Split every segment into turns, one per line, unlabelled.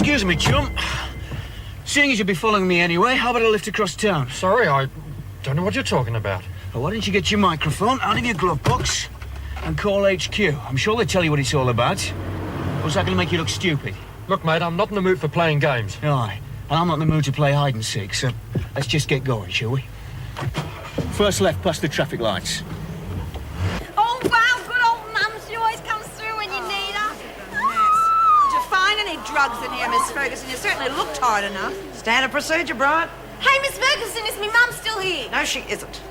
Excuse me, chum. Seeing as you'll be following me anyway, how about a lift across town?
Sorry, I don't know what you're talking about.
Well, why don't you get your microphone out of your glove box and call HQ? I'm sure they'll tell you what it's all about. Or is that going to make you look stupid?
Look, mate, I'm not in the mood for playing games.
Aye, and I'm not in the mood to play hide and seek, so let's just get going, shall we? First left past the traffic lights.
Oh, wow, good old Mum. She always comes through when you need her.
Did you find any drugs in here, Miss Ferguson? You certainly looked hard enough.
Standard procedure, Brian.
Hey, Miss Ferguson, is me mum still here?
No, she isn't.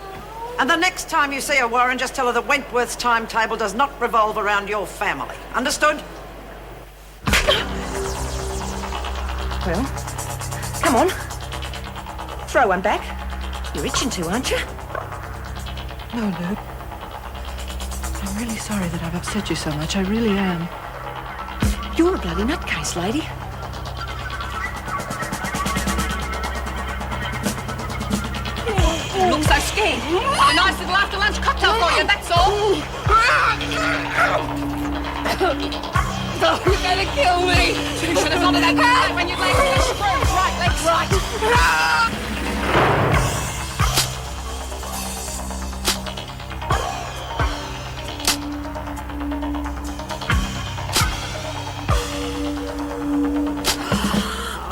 And the next time you see her, Warren, just tell her that Wentworth's timetable does not revolve around your family. Understood?
Well, come on. Throw one back. You're itching to, aren't you?
No, Luke. I'm really sorry that I've upset you so much. I really am.
You're a bloody nutcase, lady.
You look so scared. A nice little after-lunch cocktail for you, that's all. Oh, you're gonna kill me. You should have gone to that guy when you landed in the screws. Right, legs right.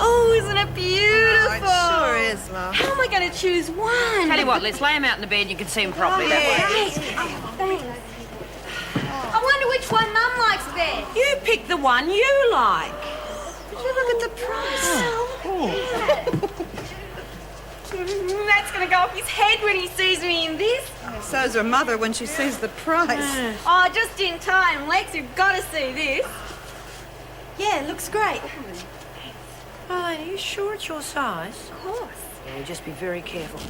Oh, isn't it beautiful?
It sure is, love.
How am I going to choose one?
Tell you what, let's lay him out in the bed and you can see him properly that way.
Thanks. I wonder which one Mum likes best.
You pick the one you like. Did you look at the price?
That's going to go off his head when he sees me in this.
So's her mother when she sees the price.
Oh, just in time. Lex, you've got to see this. Yeah, it looks great.
Brian, are you sure it's your size?
Of course.
Yeah, just be very careful.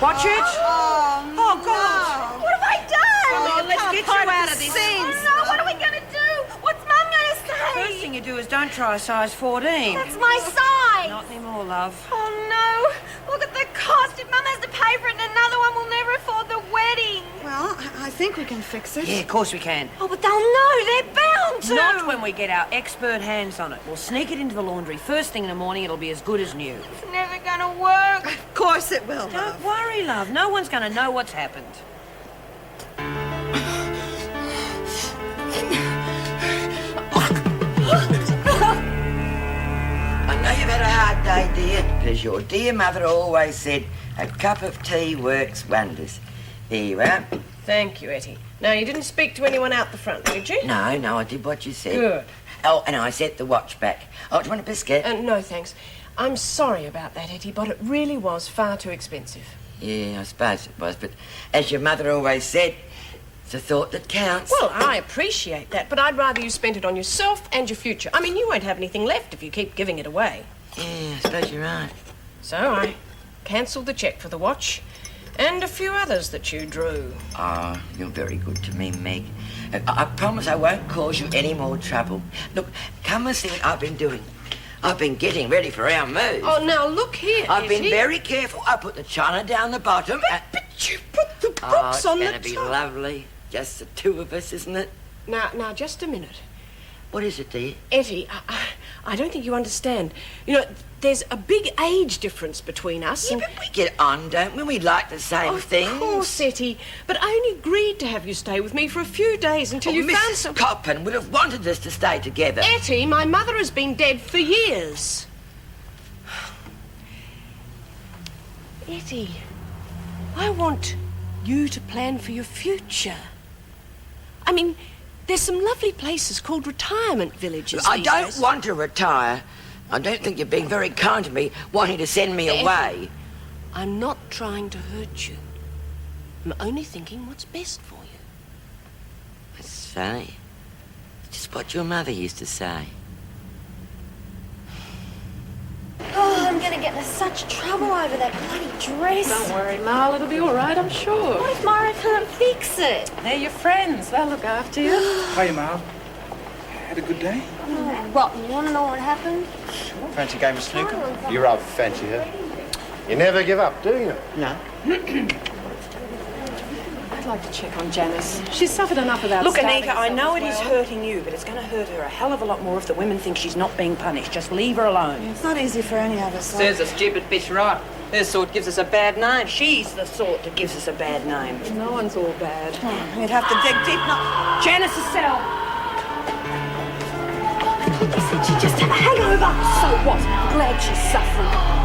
Watch it!
Oh,
God!
What have I done?
Oh,
let's get you out of this.
Oh, no, what are we going to do? What's Mum going to say?
First thing you do is don't try a size 14.
That's my size.
Not anymore, love.
Oh, no. Look at the cost. If Mum has to pay for it, another one will never afford the wedding.
Well, I think we can fix it.
Yeah, of course we can.
Oh, but they'll know. They're bound to.
Not when we get our expert hands on it. We'll sneak it into the laundry. First thing in the morning, it'll be as good as new.
It's never going to work.
Of course it will,
Don't
love.
worry, love. No one's going to know what's happened.
I know you've had a hard day, dear, because your dear mother always said a cup of tea works wonders. There you are.
Thank you, Etty. Now, you didn't speak to anyone out the front, did you?
No, I did what you said.
Good.
Oh, and I set the watch back. Oh, do you want a biscuit?
No, thanks. I'm sorry about that, Etty, but it really was far too expensive.
Yeah, I suppose it was, but as your mother always said, it's a thought that counts.
Well, I appreciate that, but I'd rather you spent it on yourself and your future. I mean, you won't have anything left if you keep giving it away.
Yeah, I suppose you're right.
So I cancelled the cheque for the watch and a few others that you drew.
Oh, you're very good to me, Meg. I promise I won't cause you any more trouble. Look, come and see what I've been doing. I've been getting ready for our move.
Oh, now look here,
I've been
Etty.
very careful. I put the china down the bottom.
But you put the props on the top.
It's going to be lovely. Just the two of us, isn't it?
Now, just a minute.
What is it, dear?
Etty, I don't think you understand. You know, there's a big age difference between us.
Yeah, but we get on, don't we? We like the same things.
Of course, Etty. But I only agreed to have you stay with me for a few days until you found
Mrs.
some...
Coppin would have wanted us to stay together.
Etty, my mother has been dead for years. Etty, I want you to plan for your future. I mean, there's some lovely places called retirement villages.
I
these
don't
days.
want to retire. I don't think you're being very kind to me, wanting to send me away.
I'm not trying to hurt you. I'm only thinking what's best for you.
That's funny. Just what your mother used to say.
Oh, I'm going to get into such trouble over that bloody dress.
Don't worry, Mal. It'll be all right, I'm sure.
What if Myra can't fix it?
They're your friends. They'll look after you.
Hiya, Mal. Had a good day?
Oh, rotten. You want to know what happened?
Fancy game of snooker? You rather fancy her. You never give up, do you?
No.
I'd like to check on Janice. She's suffered enough without
Look,
starving
Anita, I
herself
know
as
it is
well.
hurting you, but it's going to hurt her a hell of a lot more if the women think she's not being punished. Just leave her alone.
It's not easy for any of us.
Serves a stupid bitch right. Her sort gives us a bad name. She's the sort that gives us a bad name.
No one's all bad.
Oh, you'd have to dig deep. No.
Janice's cell. He said she just had a hangover. So what? Glad she's suffering.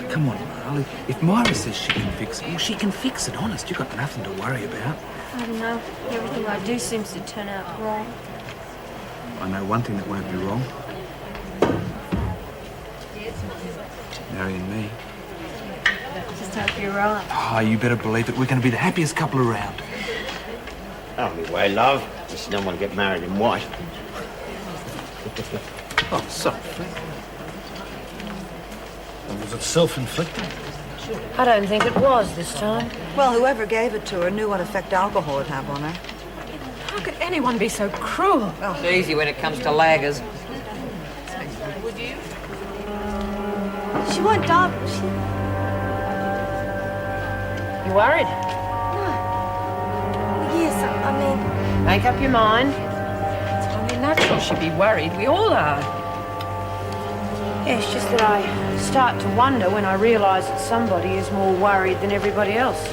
Come on, Marl. If Myra says she can fix it, well, she can fix it, honest. You've got nothing to worry about.
I don't know. Everything I do seems to turn out wrong.
I know one thing that won't be wrong. Marrying me.
Just hope you're right.
Oh, you better believe it. We're going to be the happiest couple around.
Only way, love. Just don't want to get married in white.
Oh, sorry.
Was it self-inflicted?
I don't think it was this time.
Well, whoever gave it to her knew what effect alcohol would have on her.
How could anyone be so cruel?
It's easy when it comes to laggers.
She won't die, will she?
You worried?
Yes, I mean...
Make up your mind.
It's only natural she'd be worried. We all are.
Yeah, it's just that I start to wonder when I realise that somebody is more worried than everybody else.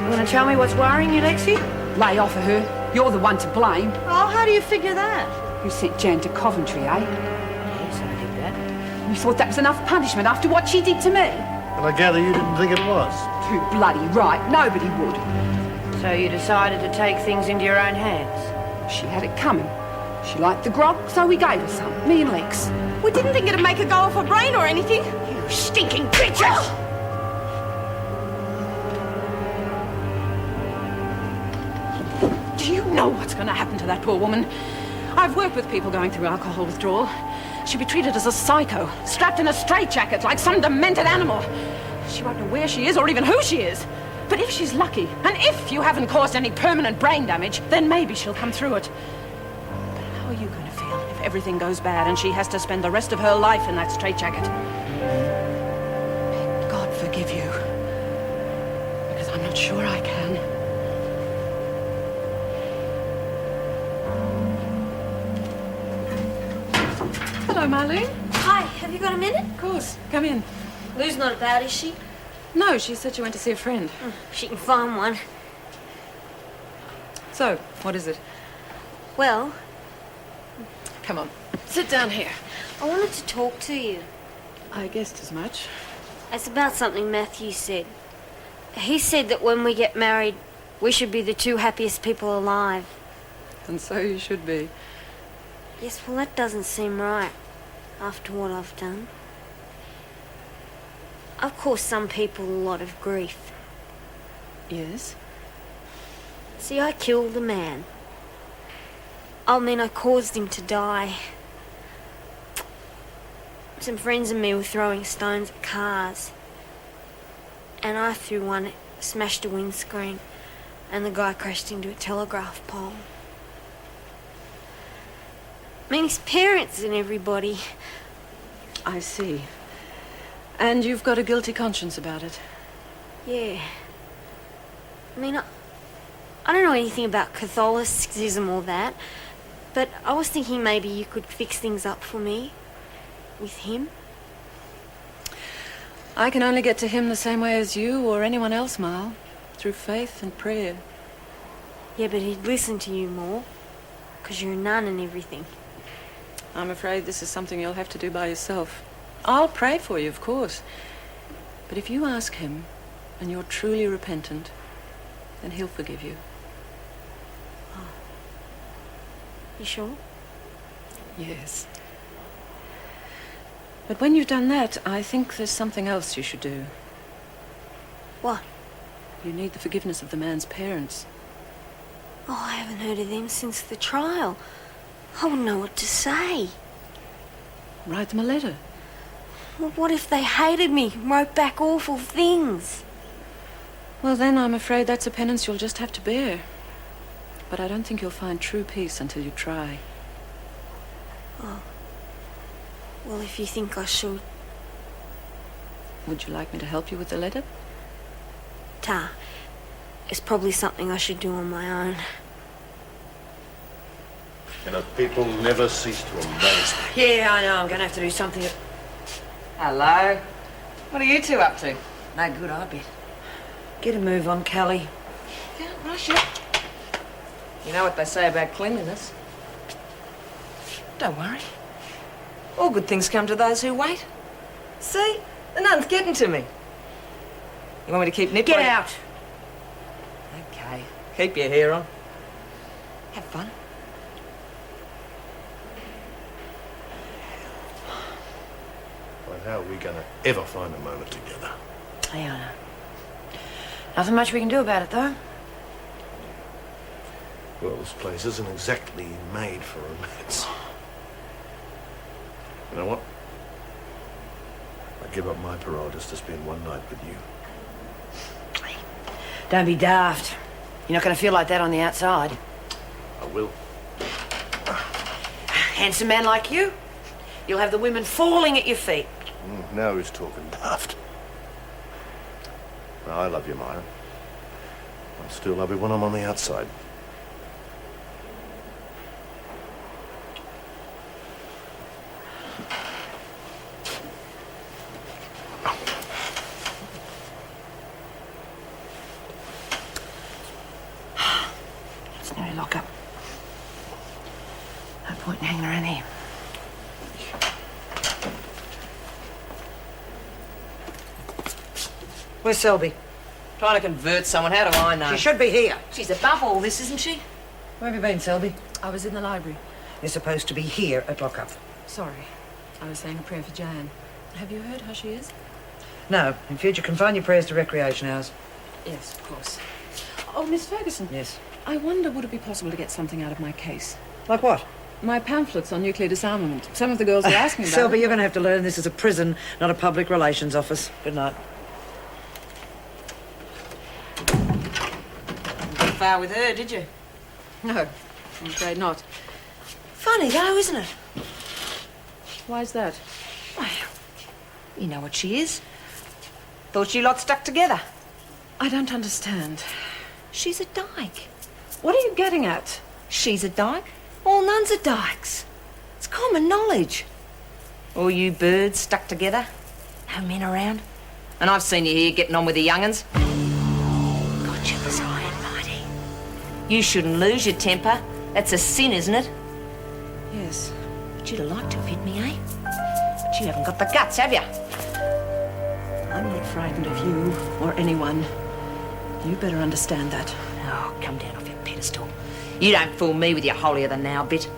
You want to tell me what's worrying you, Lexi?
Lay off of her. You're the one to blame.
Oh, how do you figure that?
You sent Jan to Coventry, eh?
Yes, I did that.
You thought that was enough punishment after what she did to me?
But I gather you didn't think it was.
Too bloody right. Nobody would.
So you decided to take things into your own hands?
She had it coming. She liked the grog, so we gave her some. Me and Lex.
We didn't think it'd make her go off her brain or anything. You stinking bitches! Do you know what's going to happen to that poor woman? I've worked with people going through alcohol withdrawal. She'd be treated as a psycho, strapped in a straitjacket like some demented animal. She won't know where she is or even who she is. But if she's lucky, and if you haven't caused any permanent brain damage, then maybe she'll come through it. But how are you going to feel if everything goes bad and she has to spend the rest of her life in that straitjacket? May God forgive you. Because I'm not sure I can. Hello, Marlene.
Hi, have you got a minute?
Of course. Come in.
Lou's not about, is she?
No, she said she went to see a friend.
She can find one.
So, what is it?
Well,
Come on. Sit down here.
I wanted to talk to you.
I guessed as much.
It's about something Matthew said. He said that when we get married, we should be the two happiest people alive.
And so you should be.
Yes, well, that doesn't seem right after what I've done. I've caused some people a lot of grief.
Yes?
See, I killed a man. I mean, I caused him to die. Some friends of me were throwing stones at cars. And I threw one, smashed a windscreen, and the guy crashed into a telegraph pole. I mean, his parents and everybody.
I see. And you've got a guilty conscience about it?
Yeah. I mean, I don't know anything about Catholicism or that, but I was thinking maybe you could fix things up for me with him.
I can only get to him the same way as you or anyone else, Mal. Through faith and prayer.
Yeah, but he'd listen to you more, because you're a nun and everything.
I'm afraid this is something you'll have to do by yourself. I'll pray for you, of course. But if you ask him, and you're truly repentant, then he'll forgive you.
Oh. You sure?
Yes. But when you've done that, I think there's something else you should do.
What?
You need the forgiveness of the man's parents.
Oh, I haven't heard of them since the trial. I wouldn't know what to say.
Write them a letter.
Well, what if they hated me, wrote back awful things?
Well, then I'm afraid that's a penance you'll just have to bear. But I don't think you'll find true peace until you try.
Oh. Well, if you think I should...
Would you like me to help you with the letter?
Ta. It's probably something I should do on my own.
You know, people never cease to amaze me.
Yeah, I know. I'm going to have to do something.
Hello. What are you two up to?
No good, I bet. Get a move on, Callie.
Yeah, rush it. You know what they say about cleanliness. Don't worry. All good things come to those who wait. See? The nun's getting to me. You want me to keep nipping?
Get out!
Okay. Keep your hair on. Have fun.
Well, how are we going to ever find a moment together?
Yeah, I know. Nothing much we can do about it, though.
Well, this place isn't exactly made for romance. You know what? I give up my parole just to spend one night with you.
Don't be daft. You're not going to feel like that on the outside.
I will.
Handsome man like you, you'll have the women falling at your feet.
Now who's talking daft? No, I love you, Myra. I still love you when I'm on the outside.
It's nearly lock up. No point in hanging around here. Where's Selby?
Trying to convert someone. How do I know?
She should be here.
She's above all this, isn't she?
Where have you been, Selby?
I was in the library.
You're supposed to be here at lockup.
Sorry. I was saying a prayer for Jan. Have you heard how she is?
No. In future, confine your prayers to recreation hours.
Yes, of course. Oh, Miss Ferguson.
Yes.
I wonder, would it be possible to get something out of my case?
Like what?
My pamphlets on nuclear disarmament. Some of the girls are asking about
Selby,
it.
you're going to have to learn this is a prison, not a public relations office. Good night.
Didn't get far with her, did you?
No, I'm afraid not.
Funny though, isn't it?
Why's that?
Well, you know what she is. Thought you lot stuck together.
I don't understand.
She's a dyke.
What are you getting at?
She's a dyke. All nuns are dykes. It's common knowledge. All you birds stuck together. No men around. And I've seen you here getting on with the young'uns. Got you as high and mighty. You shouldn't lose your temper. That's a sin, isn't it?
Yes.
But you'd have liked to have hit me, eh? But you haven't got the guts, have you?
I'm not frightened of you or anyone. You better understand that.
Oh, come down off your pedestal. You don't fool me with your holier-than-thou bit.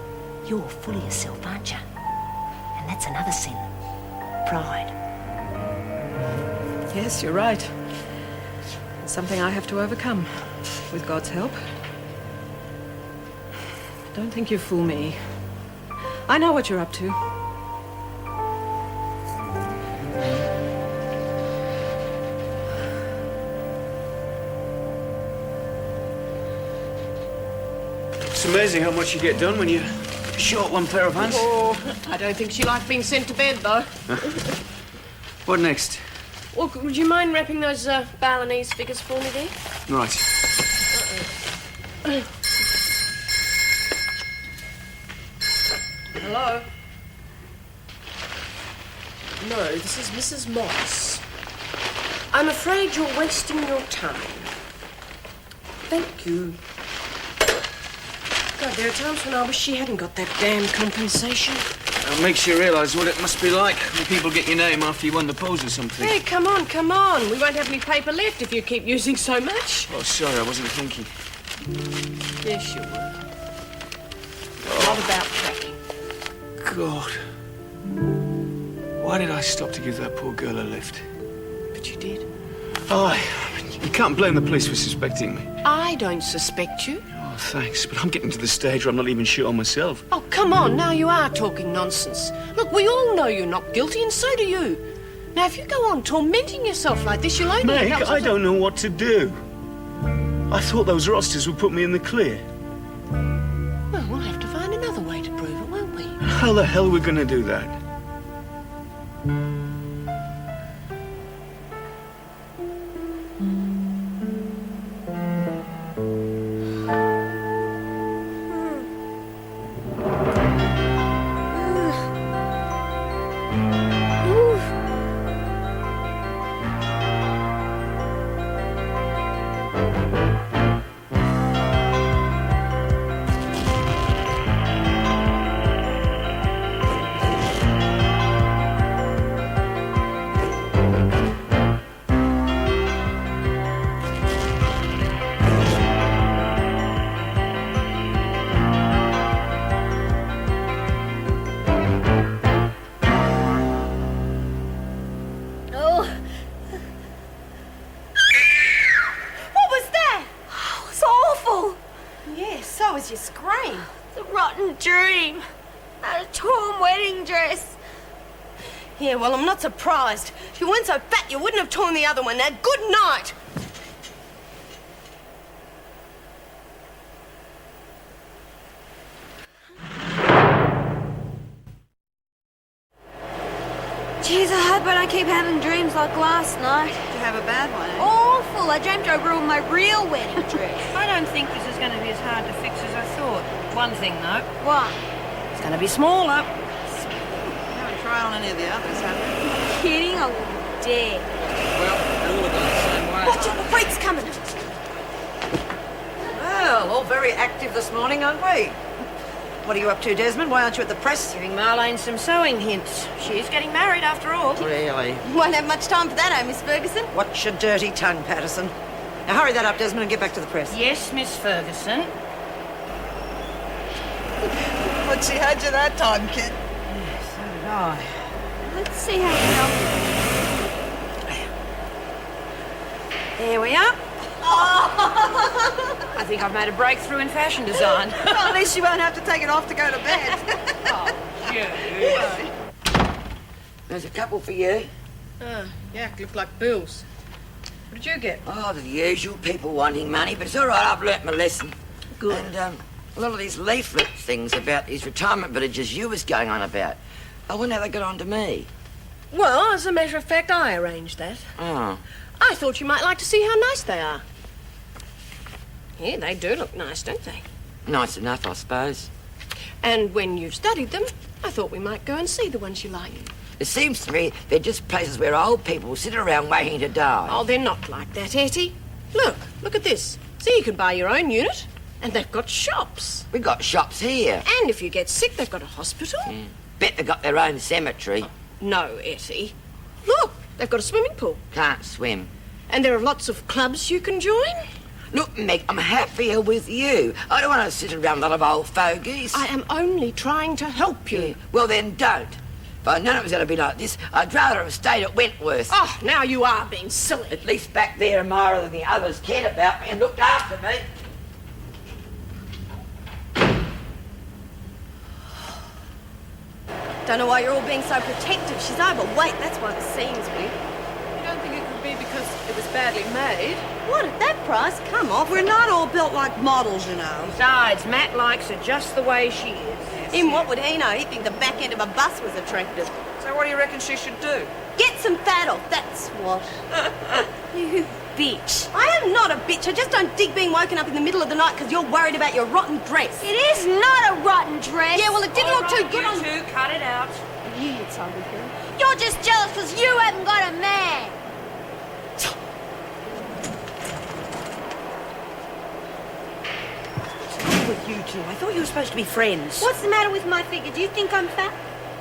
You're full of yourself, aren't you? And that's another sin. Pride.
Yes, you're right. It's something I have to overcome, with God's help. Don't think you fool me. I know what you're up to.
It's amazing how much you get done when you're short one pair of hands.
Oh, I don't think she liked being sent to bed, though.
What next?
Well, would you mind wrapping those Balinese figures for me there?
Right.
Hello? No, this is Mrs. Moss. I'm afraid you're wasting your time. Thank you. God, there are times when I wish she hadn't got that damn compensation.
It makes you realise what it must be like when people get your name after you won the polls or something.
Hey, come on, come on. We won't have any paper left if you keep using so much.
Oh, sorry, I wasn't thinking.
Yes, you will. What about tracking?
God. Why did I stop to give that poor girl a lift?
But you did.
I've been You can't blame the police for suspecting me.
I don't suspect you.
Oh, thanks, but I'm getting to the stage where I'm not even sure myself.
Oh, come on, now you are talking nonsense. Look, we all know you're not guilty, and so do you. Now, if you go on tormenting yourself like this, you'll only...
Meg, I don't know what to do. I thought those rosters would put me in the clear.
Well, we'll have to find another way to prove it, won't we?
How the hell are we going to do that?
You scream.
The rotten dream. That torn wedding dress.
Yeah, well, I'm not surprised. If you weren't so fat, you wouldn't have torn the other one. Now, good night.
Jeez, I hope I don't keep having dreams like last night.
Did you have a bad one, eh?
Awful. I dreamt I ruined my real wedding dress.
I don't think this is going to be as hard to fix as I thought. One thing, though.
What?
It's going to be smaller.
You haven't tried on any of the others, have you?
Kidding? I wouldn't dare.
Well, they're all done the same way.
Watch it, the freak's coming.
Well, all very active this morning, aren't we? What are you up to, Desmond? Why aren't you at the press?
Giving Marlene some sewing hints. She's getting married after all.
Really?
Won't have much time for that, Miss Ferguson?
Watch your dirty tongue, Patterson. Now hurry that up, Desmond, and get back to the press.
Yes, Miss Ferguson.
What'd she had you that time, kid?
So did I.
Let's see how you
There we are. I think I've made a breakthrough in fashion design.
Well, at least you won't have to take it off to go to bed.
There's a couple for you.
Yeah, look like bills. What did you get?
Oh, the usual people wanting money, but it's all right, I've learnt my lesson.
Good.
And a lot of these leaflet things about these retirement villages you was going on about, I wonder how they got on to me.
Well, as a matter of fact, I arranged that.
Oh.
I thought you might like to see how nice they are. Yeah, they do look nice, don't they?
Nice enough, I suppose.
And when you've studied them, I thought we might go and see the ones you like.
It seems to me they're just places where old people sit around waiting to die.
Oh, they're not like that, Etty. Look at this. See, you can buy your own unit, and they've got shops.
We got shops here.
And if you get sick, they've got a hospital.
Yeah. Bet they've got their own cemetery.
No, Etty. Look, they've got a swimming pool.
Can't swim.
And there are lots of clubs you can join.
Look, Meg, I'm happier with you. I don't want to sit around a lot of old fogies.
I am only trying to help you.
Yeah. Well, then don't. If I'd known it was going to be like this, I'd rather have stayed at Wentworth.
Oh, now you are being silly.
At least back there, Myra than the others cared about me and looked after me.
Don't know why you're all being so protective. She's overweight, that's why it seems weird.
You don't think it could be because it was badly made?
What, at that price? Come off.
We're not all built like models, you know.
Besides, Matt likes her just the way she is.
In what would he know? He'd think the back end of a bus was attractive.
So what do you reckon she should do?
Get some fat off, that's what.
You bitch.
I am not a bitch. I just don't dig being woken up in the middle of the night because you're worried about your rotten dress.
It is not a rotten dress.
Yeah, well, it didn't look too good on...
You two, cut it out.
You need something, girl.
You're just jealous because you haven't got a man.
What's wrong with you two? I thought you were supposed to be friends.
What's the matter with my figure? Do you think I'm fat?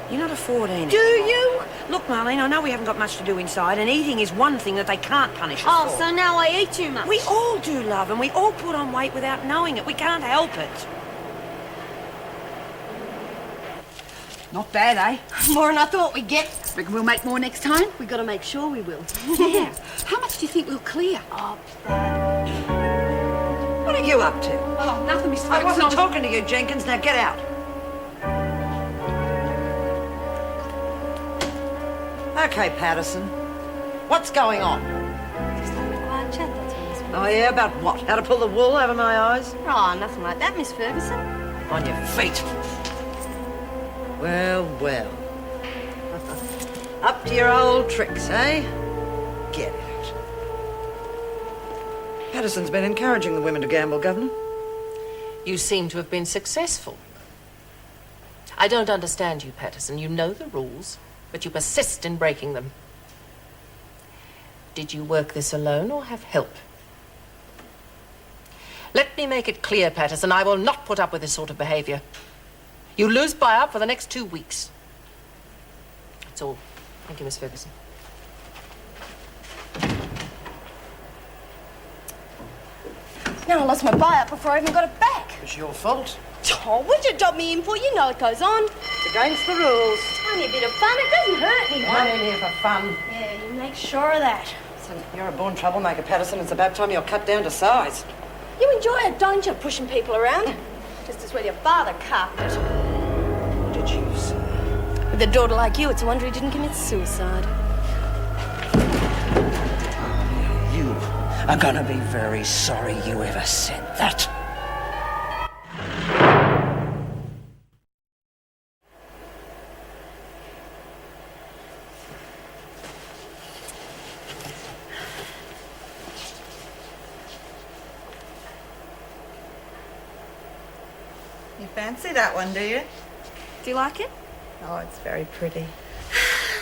You're not affording.
Do you?
Look, Marlene, I know we haven't got much to do inside, and eating is one thing that they can't punish us
Oh,
for.
so now I eat too much.
We all do, love, and we all put on weight without knowing it. We can't help it.
Not bad, eh?
More than I thought we'd get.
Reckon we'll make more next time?
We gotta make sure we will.
Yeah. How much do you think we'll clear?
Oh,
What are you up to?
Oh, nothing, Mr.
I wasn't
Ferguson.
talking to you, Jenkins. Now get out. Okay, Patterson. What's going on?
Just having a quiet chat, that's all, Miss Ferguson.
Oh, yeah? About what? How to pull the wool over my eyes?
Oh, nothing like that, Miss Ferguson.
On your feet. Well, well. Up to your old tricks, eh? Get out. Patterson's been encouraging the women to gamble, Governor.
You seem to have been successful. I don't understand you, Patterson. You know the rules, but you persist in breaking them. Did you work this alone or have help? Let me make it clear, Patterson, I will not put up with this sort of behavior. You lose buy-up for the next 2 weeks. That's all. Thank you, Miss Ferguson.
Now I lost my buy-up before I even got it back.
It's your fault.
Oh, what'd you drop me in for? You know it goes on.
It's against the rules.
Tiny bit of fun. It doesn't hurt anyone.
I'm in here for fun.
Yeah, you make sure of that.
Listen, you're a born troublemaker, Patterson. It's about time you're cut down to size.
You enjoy it, don't you, pushing people around? Just as well your father carved it.
What did you say?
With a daughter like you, it's a wonder he didn't commit suicide.
You are gonna be very sorry you ever said that.
You fancy that one, do you?
Do you like it?
Oh, it's very pretty.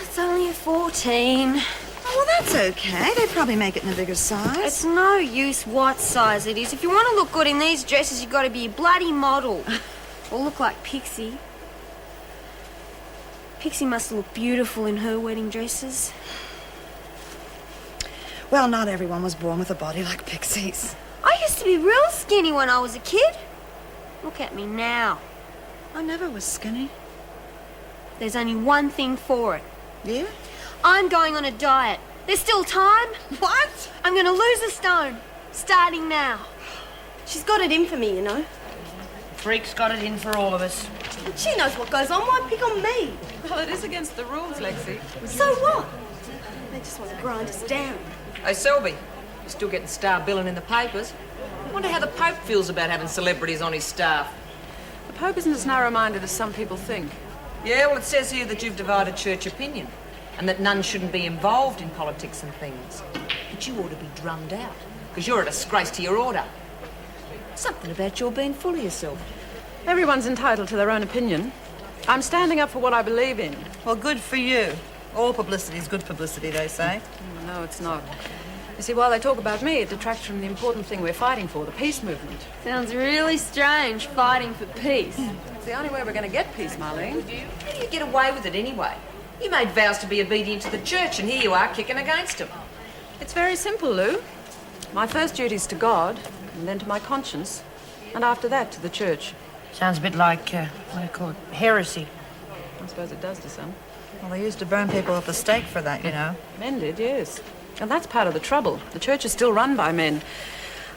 It's only a 14.
Oh, well, that's okay. They probably make it in a bigger size.
It's no use what size it is. If you want to look good in these dresses, you've got to be a bloody model. Or look like Pixie. Pixie must look beautiful in her wedding dresses.
Well, not everyone was born with a body like Pixie's.
I used to be real skinny when I was a kid. Look at me now.
I never was skinny.
There's only one thing for it.
Yeah?
I'm going on a diet. There's still time.
What?
I'm going to lose a stone. Starting now.
She's got it in for me, you know.
Freak's got it in for all of us.
But she knows what goes on. Why pick on me?
Well, it is against the rules, Lexi.
So what? They just want to grind us down.
Hey, Selby, you're still getting star billing in the papers. I wonder how the Pope feels about having celebrities on his staff.
The Pope isn't as narrow-minded as some people think.
Yeah, well, it says here that you've divided church opinion and that none shouldn't be involved in politics and things. But you ought to be drummed out, because you're a disgrace to your order. Something about your being full of yourself.
Everyone's entitled to their own opinion. I'm standing up for what I believe in.
Well, good for you. All publicity is good publicity, they say.
No, it's not. You see, while they talk about me, it detracts from the important thing we're fighting for, the peace movement.
Sounds really strange, fighting for peace.
It's the only way we're going to get peace, Marlene.
How do you get away with it anyway? You made vows to be obedient to the church, and here you are kicking against them.
It's very simple, Lou. My first duty's to God, and then to my conscience, and after that to the church.
Sounds a bit like, what do you call it, heresy.
I suppose it does to some.
Well, they used to burn people at the stake for that, you know.
Men did, yes. And that's part of the trouble. The church is still run by men.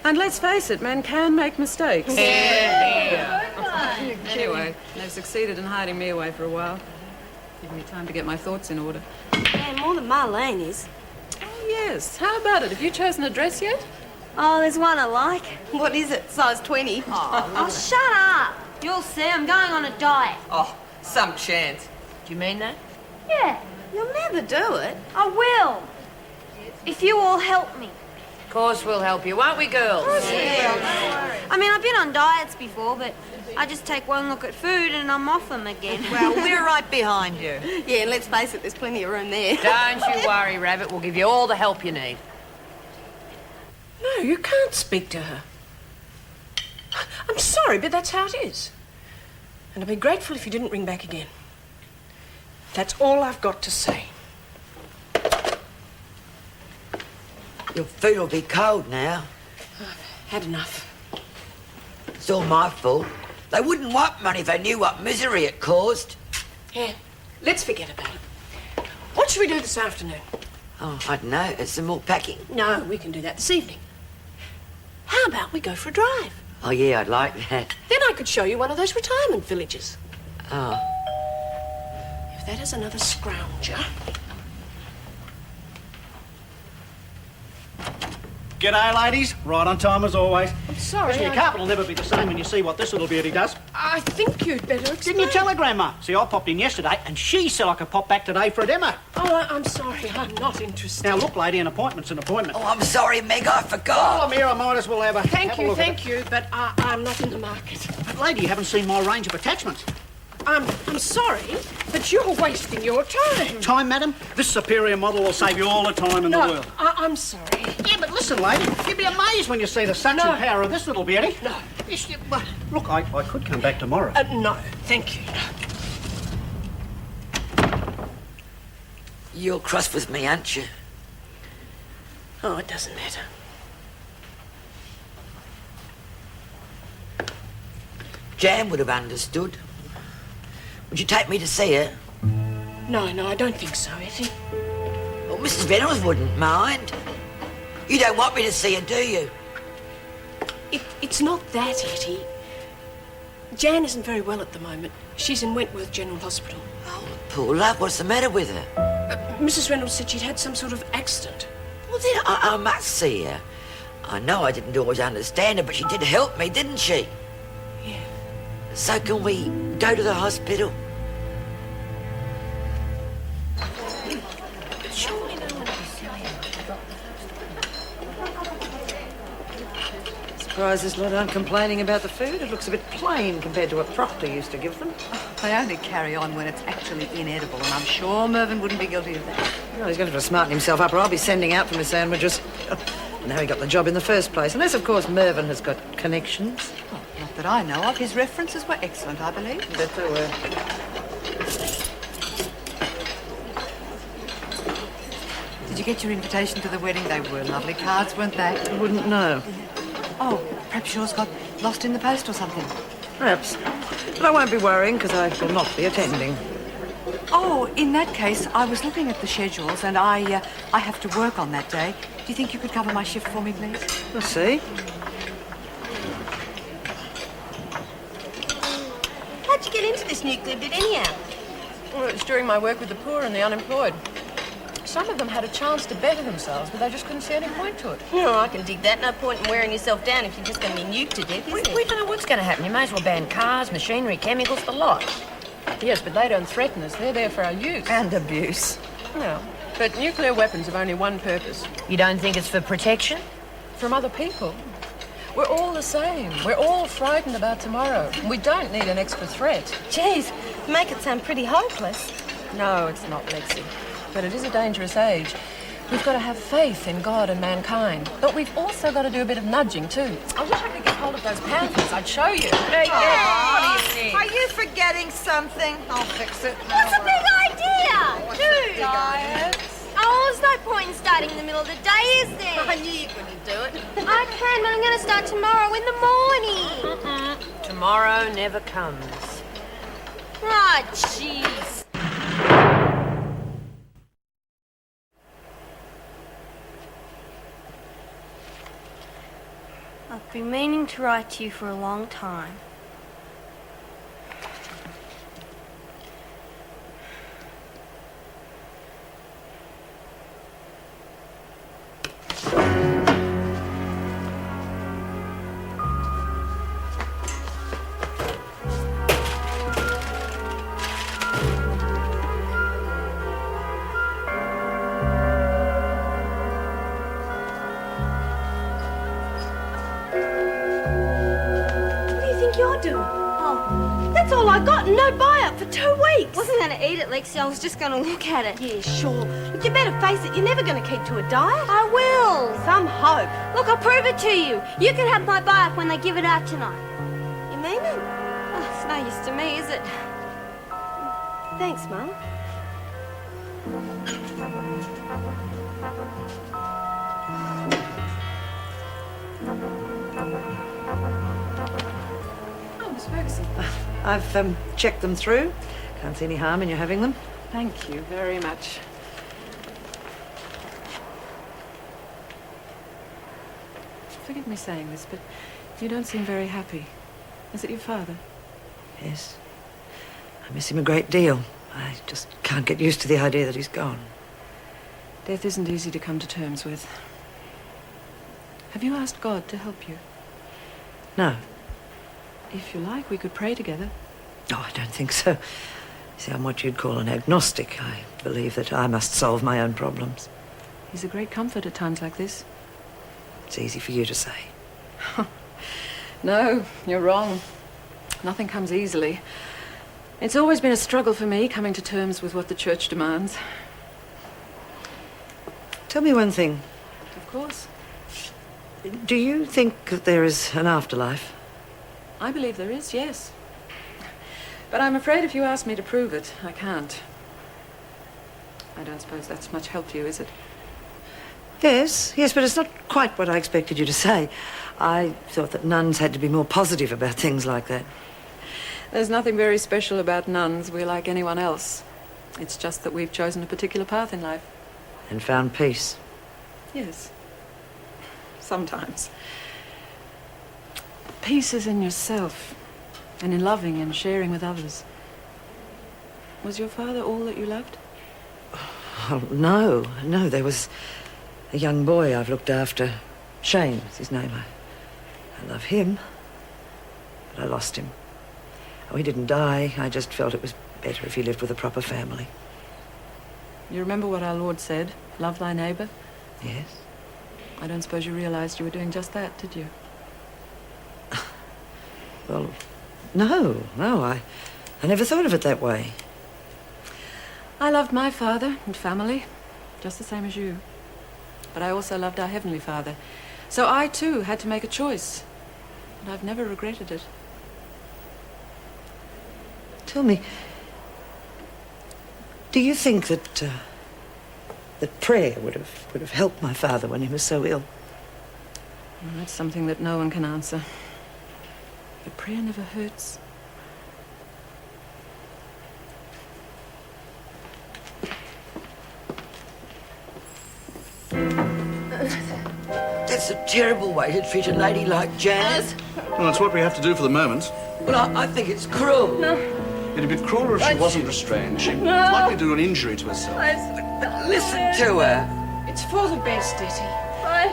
And let's face it, men can make mistakes. Anyway, they've succeeded in hiding me away for a while. Giving me time to get my thoughts in order.
Yeah, more than Marlene is.
Oh, yes. How about it? Have you chosen a dress yet?
Oh, there's one I like.
What is it? Size 20?
Oh, shut up. You'll see, I'm going on a diet.
Oh, some chance. Do you mean that?
Yeah,
You'll never do it.
I will. If you all help me.
Of course we'll help you, won't we, girls?
I mean, I've been on diets before, but I just take one look at food and I'm off them again.
Well, we're right behind you.
Yeah, and let's face it, there's plenty of room there.
Don't you worry, Rabbit. We'll give you all the help you need.
No, you can't speak to her. I'm sorry, but that's how it is. And I'd be grateful if you didn't ring back again. That's all I've got to say.
Your feet will be cold now.
I've had enough.
It's all my fault. They wouldn't want money if they knew what misery it caused.
Yeah, let's forget about it. What should we do this afternoon?
Oh, I don't know. It's some more packing.
No, we can do that this evening. How about we go for a drive?
Oh, yeah, I'd like that.
Then I could show you one of those retirement villages.
Oh.
If that is another scrounger.
G'day, ladies. Right on time as always.
I'm sorry.
Your carpet will never be the same when you see what this little beauty does.
I think you'd better explain.
Didn't you tell her, Grandma? See, I popped in yesterday, and she said I could pop back today for a demo.
Oh, I'm sorry. I'm not interested.
Now, look, lady, an appointment's an appointment.
Oh, I'm sorry, Meg, I forgot.
While I'm here, I might as well have a
Thank
have a
you,
look at
thank you, but I'm not in the market.
But, lady, you haven't seen my range of attachments.
I'm sorry, but you're wasting your time.
Time, madam? This superior model will save you all the time in the world.
I'm sorry.
Yeah, but listen, lady, you'll be amazed when you see the suction power of this little beauty.
No.
Yes, look, I could come back tomorrow.
No, thank you.
You're cross with me, aren't you?
Oh, it doesn't matter.
Jan would have understood. Would you take me to see her?
No, I don't think so, Etty.
Well, Mrs. Reynolds wouldn't mind. You don't want me to see her, do you?
It's not that, Etty. Jan isn't very well at the moment. She's in Wentworth General Hospital.
Oh, poor love, what's the matter with her?
Mrs. Reynolds said she'd had some sort of accident.
Well, then I must see her. I know I didn't always understand her, but she did help me, didn't she?
Yeah.
So can we go to the hospital?
Surely no one will
Surprised this lot aren't complaining about the food. It looks a bit plain compared to what Proctor used to give them.
They only carry on when it's actually inedible, and I'm sure Mervyn wouldn't be guilty of that.
Well, he's going to smarten himself up, or I'll be sending out for my sandwiches. And how he got the job in the first place. Unless, of course, Mervyn has got connections.
Well, not that I know of. His references were excellent, I believe.
Bet they were.
Did you get your invitation to the wedding? They were lovely cards, weren't they?
I wouldn't know.
Oh, perhaps yours got lost in the post or something.
Perhaps. But I won't be worrying, because I will not be attending.
Oh, in that case, I was looking at the schedules, and I have to work on that day. Do you think you could cover my shift for me, please?
We'll see.
How'd you get into this nuclear bit anyhow?
Well, it was during my work with the poor and the unemployed. Some of them had a chance to better themselves, but they just couldn't see any point to it.
Oh, I can dig that. No point in wearing yourself down if you're just going to be nuked to death, is there?
We don't know what's going to happen. You may as well ban cars, machinery, chemicals, the lot. Yes, but they don't threaten us. They're there for our use.
And abuse.
No, but nuclear weapons have only one purpose.
You don't think it's for protection?
From other people. We're all the same. We're all frightened about tomorrow. We don't need an extra threat.
Jeez, you make it sound pretty hopeless.
No, it's not, Lexi. But it is a dangerous age. We've got to have faith in God and mankind. But we've also got to do a bit of nudging, too. I wish I could get hold of those pamphlets. I'd show you.
What do you need? Are you forgetting something? I'll fix it.
What's a big idea? Dude! Oh, there's no point in starting in the middle of the day, is there?
I knew you couldn't do it.
I can, but I'm going to start tomorrow in the morning.
Tomorrow never comes.
Ah, jeez. I've been meaning to write to you for a long time.
You're doing? Oh, that's all I got and no buy-up for 2 weeks.
Wasn't going to eat it, Lexi. I was just going to look at it.
Yeah, sure. But you better face it, you're never going to keep to a diet.
I will.
Some hope.
Look, I'll prove it to you. You can have my buy-up when they give it out tonight.
You mean it?
Oh, it's no use to me, is it?
Thanks, Mum.
I've checked them through. Can't see any harm in you having them.
Thank you very much. Forgive me saying this, but you don't seem very happy. Is it your father?
Yes. I miss him a great deal. I just can't get used to the idea that he's gone.
Death isn't easy to come to terms with. Have you asked God to help you?
No.
If you like, we could pray together.
Oh, I don't think so. See, I'm what you'd call an agnostic. I believe that I must solve my own problems.
He's a great comfort at times like this.
It's easy for you to say.
No, you're wrong. Nothing comes easily. It's always been a struggle for me, coming to terms with what the church demands.
Tell me one thing.
Of course.
Do you think that there is an afterlife?
I believe there is, yes. But I'm afraid if you ask me to prove it, I can't. I don't suppose that's much help to you, is it?
Yes, but it's not quite what I expected you to say. I thought that nuns had to be more positive about things like that.
There's nothing very special about nuns. We're like anyone else. It's just that we've chosen a particular path in life.
And found peace.
Yes. Sometimes. Peace is in yourself, and in loving and sharing with others. Was your father all that you loved?
Oh, no. There was a young boy I've looked after. Shane is his name. I love him, but I lost him. Oh, he didn't die. I just felt it was better if he lived with a proper family.
You remember what our Lord said? Love thy neighbour?
Yes.
I don't suppose you realised you were doing just that, did you?
Well, no. I never thought of it that way.
I loved my father and family, just the same as you. But I also loved our Heavenly Father. So I, too, had to make a choice. And I've never regretted it.
Tell me, do you think that that prayer would have helped my father when he was so ill?
Well, that's something that no one can answer. But prayer never hurts.
That's a terrible way to treat a lady like Jazz.
Well, it's what we have to do for the moment.
Well, I think it's cruel.
No.
It'd be crueler if she wasn't restrained. She'd likely do an injury to herself.
But listen to her.
It's for the best, Etty.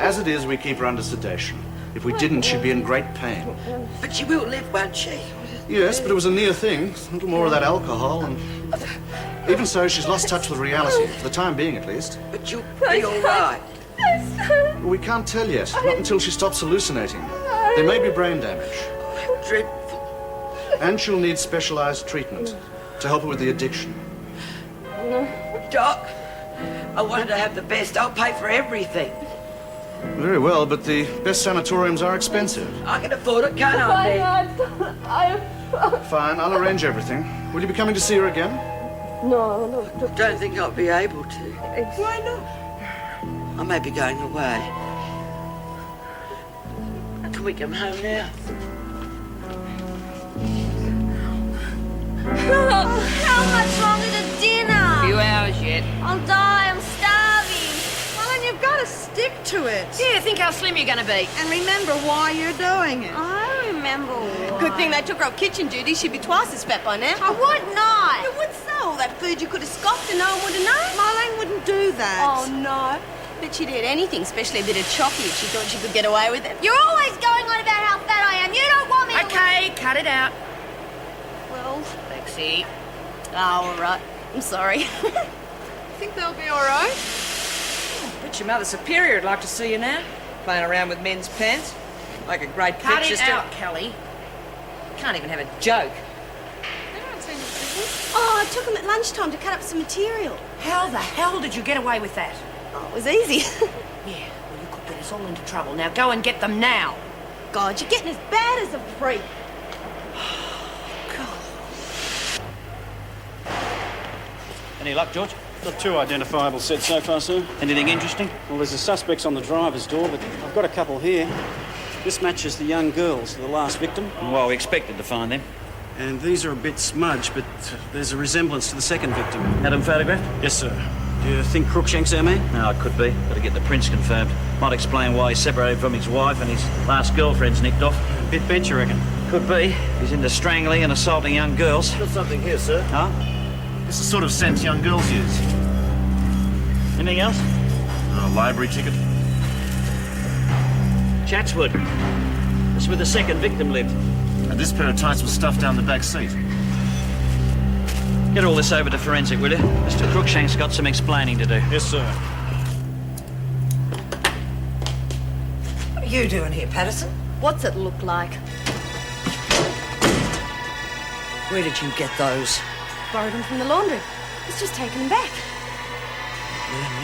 As it is, we keep her under sedation. If we didn't, she'd be in great pain.
But she will live, won't she?
Yes, but it was a near thing. A little more of that alcohol, and even so, she's lost touch with reality, for the time being at least.
But you'll be all right.
Well, we can't tell yet, not until she stops hallucinating. There may be brain damage.
Dreadful.
And she'll need specialized treatment to help her with the addiction.
Doc, I wanted to have the best. I'll pay for everything.
Very well, but the best sanatoriums are expensive.
I can afford it, can't I, Meg?
Fine, I'll arrange everything. Will you be coming to see her again?
No. Don't think I'll be able to.
Why not?
I may be going away. Can we come home now?
How much longer to dinner?
A few hours yet.
I'll die, I'm starving.
Well, then you've got to stick to it.
Yeah, think how slim you're going to be.
And remember why you're doing it.
I remember why.
Good thing they took her off kitchen duty. She'd be twice as fat by now.
I would not.
You would so. All that food you could have scoffed and no one would have known. Marlene wouldn't do that.
Oh, no.
Bet she'd eat anything, especially a bit of chocky, if she thought she could get away with it.
You're always going on about how fat I am. You don't want me to...
Okay, cut it out.
Well,
Lexi.
oh, all right. I'm sorry.
Think they'll be all right?
Bet your Mother Superior would like to see you now. Playing around with men's pants. Like a great
Cut
picture
it
still.
out, Kelly.
Can't even have a joke.
Oh, I took them at lunchtime to cut up some material.
How the hell did you get away with that?
Oh, it was easy.
Yeah, well, you could get us all into trouble. Now go and get them now.
God, you're getting as bad as a freak.
Any luck, George? Got 2 identifiable sets so far, sir. Anything interesting? Well, there's the suspects on the driver's door, but I've got a couple here. This matches the young girls, the last victim.
Well, we expected to find them.
And these are a bit smudged, but there's a resemblance to the second victim.
Had him photographed?
Yes, sir. Do you think Crookshank's our man?
No, it could be. Got to get the prints confirmed. Might explain why he's separated from his wife and his last girlfriend's nicked off.
Bit bent, you reckon?
Could be. He's into strangling and assaulting young girls.
Got something here, sir.
Huh?
This is the sort of sense young girls use.
Anything else?
A library ticket.
Chatswood. That's where the second victim lived.
And this pair of tights was stuffed down the back seat.
Get all this over to forensic, will you? Mr. Crookshank's got some explaining to do.
Yes, sir.
What are you doing here, Patterson?
What's it look like?
Where did you get those?
Borrowed them from the laundry. It's just taking them back.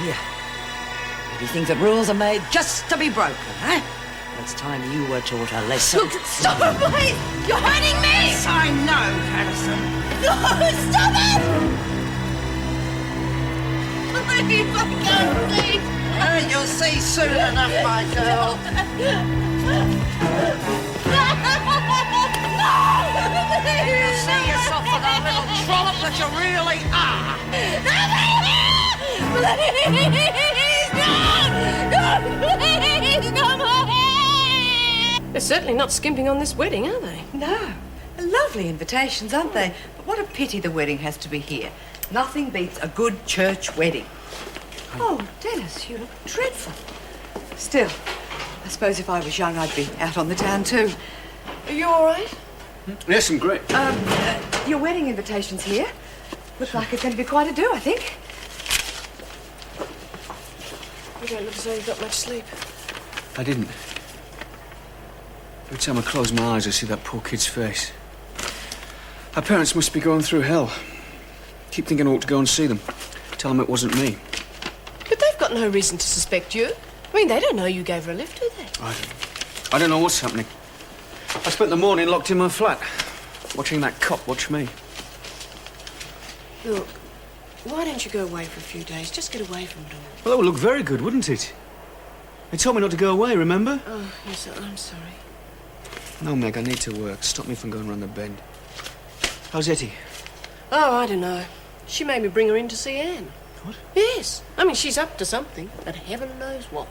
Yeah. You think that rules are made just to be broken, huh? It's time you were taught a lesson.
Look, stop it, please! You're hurting me!
Yes, I know, Patterson.
No, stop it! Please, I can't, please.
You'll see soon enough, my girl. You see yourself for the little trollop that you really are.
Please, come on!
They're certainly not skimping on this wedding, are they?
No. Lovely invitations, aren't they? But what a pity the wedding has to be here. Nothing beats a good church wedding. Oh, Dennis, you look dreadful. Still, I suppose if I was young, I'd be out on the town too.
Are you all right?
Yes, I'm great.
Your wedding invitation's here. Looks like it's going to be quite a do, I think.
You don't look as though you've got much sleep.
I didn't. Every time I close my eyes, I see that poor kid's face. Her parents must be going through hell. Keep thinking I ought to go and see them. Tell them it wasn't me.
But they've got no reason to suspect you. I mean, they don't know you gave her a lift, do they?
I don't know what's happening. I spent the morning locked in my flat, watching that cop watch me.
Look, why don't you go away for a few days? Just get away from it all.
Well, that would look very good, wouldn't it? They told me not to go away, remember?
Oh, yes, I'm sorry.
No, Meg, I need to work. Stop me from going round the bend. How's Etty?
Oh, I don't know. She made me bring her in to see Anne.
What?
Yes. I mean, she's up to something, but heaven knows what.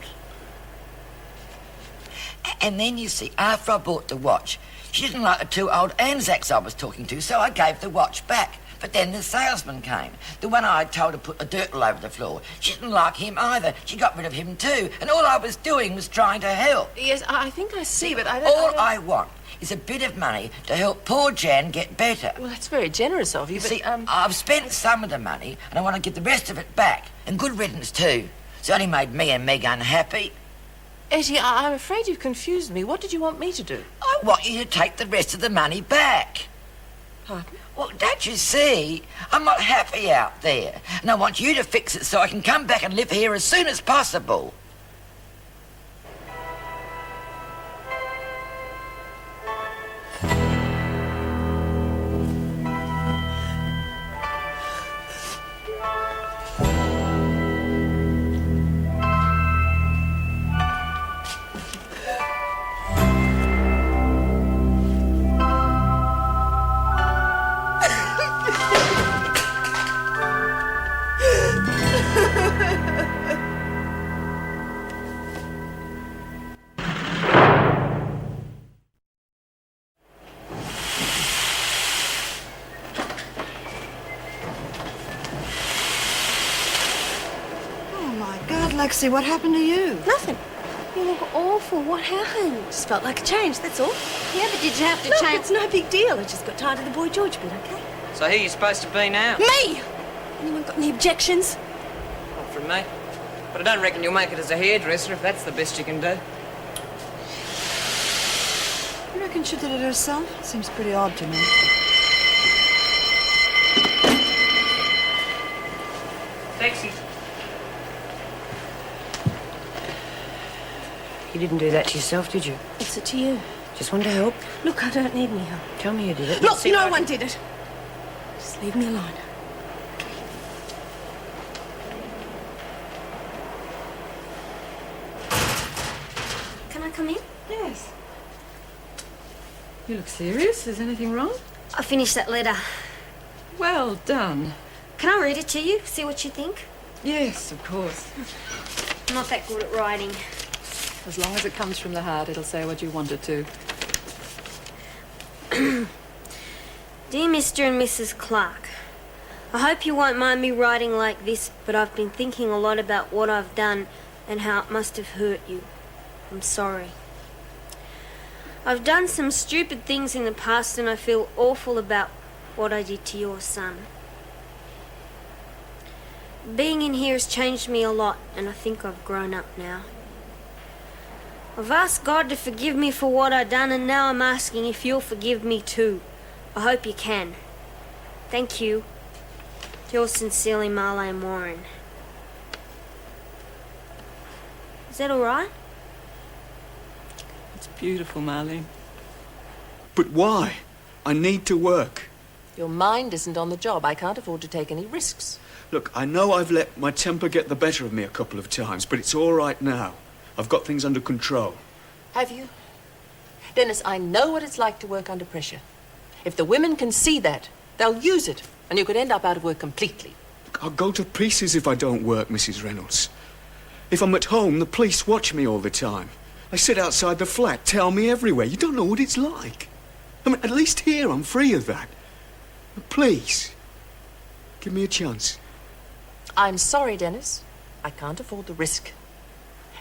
And then, you see, after I bought the watch, she didn't like the two old Anzacs I was talking to, so I gave the watch back. But then the salesman came, the one I had told to put the dirt all over the floor. She didn't like him either. She got rid of him too, and all I was doing was trying to help.
Yes, I think I see, but I don't...
All I want is a bit of money to help poor Jan get better.
Well, that's very generous of you, but...
See, I've spent some of the money, and I want to give the rest of it back. And good riddance too. It's only made me and Meg unhappy.
Etty, I'm afraid you've confused me. What did you want me to do?
I want you to take the rest of the money back.
Pardon?
Well, don't you see? I'm not happy out there. And I want you to fix it so I can come back and live here as soon as possible.
Lexi, what happened to you?
Nothing. You look awful. What happened?
Just felt like a change, that's all.
Yeah, but did you have to
Look,
change?
it's no big deal. I just got tired of the Boy George bit, okay?
So who are you supposed to be now?
Me! Anyone got any objections?
Not from me. But I don't reckon you'll make it as a hairdresser if that's the best you can do.
You reckon she did it herself? Seems pretty odd to me.
Taxi.
You didn't do that to yourself, did you?
What's it to you?
Just wanted to help.
Look, I don't need any help.
Tell me you did it.
Look, no one did it. Just leave me alone.
Can I come in?
Yes. You look serious. Is anything wrong?
I finished that letter.
Well done.
Can I read it to you? See what you think?
Yes, of course.
I'm not that good at writing.
As long as it comes from the heart, it'll say what you want it to.
Dear Mr. and Mrs. Clark, I hope you won't mind me writing like this, but I've been thinking a lot about what I've done and how it must have hurt you. I'm sorry. I've done some stupid things in the past and I feel awful about what I did to your son. Being in here has changed me a lot and I think I've grown up now. I've asked God to forgive me for what I've done and now I'm asking if you'll forgive me too. I hope you can. Thank you. Yours sincerely, Marlene Warren. Is that all right?
It's beautiful, Marlene.
But why? I need to work.
Your mind isn't on the job. I can't afford to take any risks.
Look, I know I've let my temper get the better of me a couple of times, but it's all right now. I've got things under control.
Have you? Dennis, I know what it's like to work under pressure. If the women can see that, they'll use it, and you could end up out of work completely.
Look, I'll go to pieces if I don't work, Mrs. Reynolds. If I'm at home, the police watch me all the time. They sit outside the flat, tell me everywhere. You don't know what it's like. I mean, at least here I'm free of that. But please, give me a chance.
I'm sorry, Dennis. I can't afford the risk.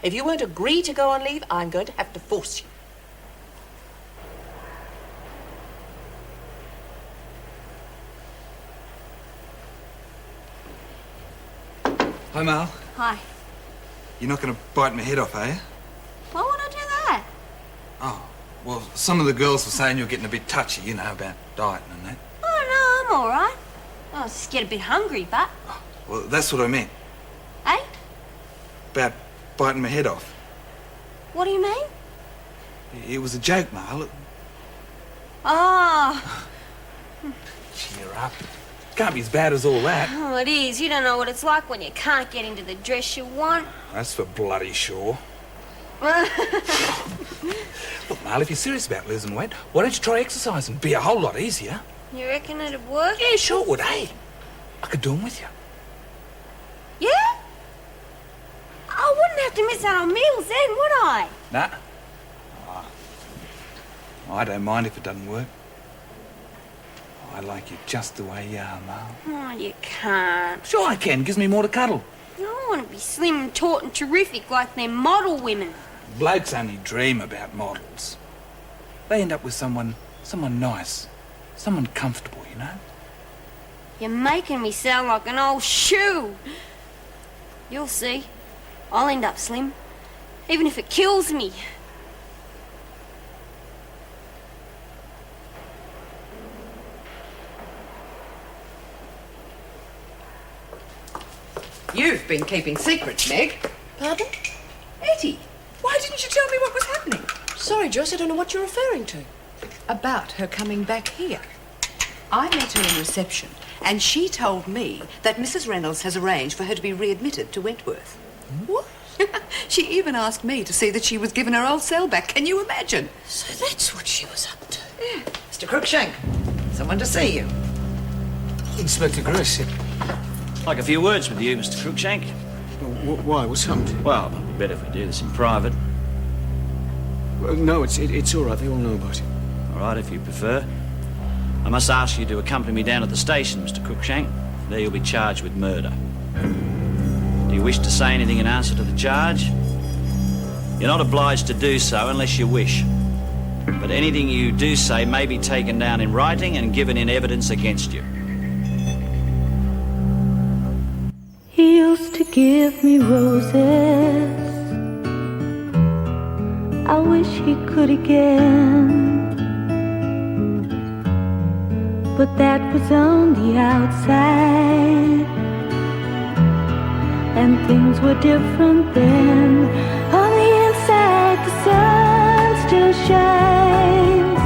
If you won't agree to go on leave, I'm going to have to force you.
Hi, Mal.
Hi.
You're not going to bite my head off, are you?
Why would I do that?
Oh, well, some of the girls were saying you're getting a bit touchy, you know, about dieting and that.
Oh, no, I'm all right. I was just get a bit hungry, but...
Well, that's what I meant.
Eh?
About biting my head off.
What do you mean?
It was a joke, Mal.
Oh.
Cheer up. Can't be as bad as all that.
Oh, it is. You don't know what it's like when you can't get into the dress you want.
That's for bloody sure. Look, Mal, if you're serious about losing weight, why don't you try exercise and be a whole lot easier?
You reckon it'd work?
Yeah, sure it would, hey. I could do them with you.
Yeah? I wouldn't have to miss out on meals then, would I?
Nah. Oh, I don't mind if it doesn't work. I like you just the way you are, Mal.
Oh, you can't.
Sure I can. Gives me more to cuddle.
I want to be slim and taut and terrific like them model women.
Blokes only dream about models. They end up with someone nice, someone comfortable, you know?
You're making me sound like an old shoe. You'll see. I'll end up slim, even if it kills me.
You've been keeping secrets, Meg.
Pardon?
Etty, why didn't you tell me what was happening?
Sorry, Joyce, I don't know what you're referring to.
About her coming back here. I met her in reception, and she told me that Mrs. Reynolds has arranged for her to be readmitted to Wentworth. What? She even asked me to see that she was given her old cell back. Can you imagine?
So that's what she was up to.
Yeah. Mr. Cruikshank, someone to see you.
Inspector Grace.
I'd like a few words with you, Mr. Cruikshank.
Why? What's happened?
Well, it'd be better if we do this in private.
No, it's all right. They all know about it.
All right, if you prefer. I must ask you to accompany me down to the station, Mr. Cruikshank. There you'll be charged with murder. Do you wish to say anything in answer to the charge? You're not obliged to do so unless you wish. But anything you do say may be taken down in writing and given in evidence against you.
He used to give me roses. I wish he could again. But that was on the outside, and things were different then. On the inside, the sun still shines,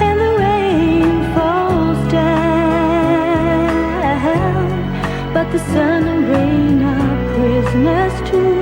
and the rain falls down. But the sun and rain are prisoners too.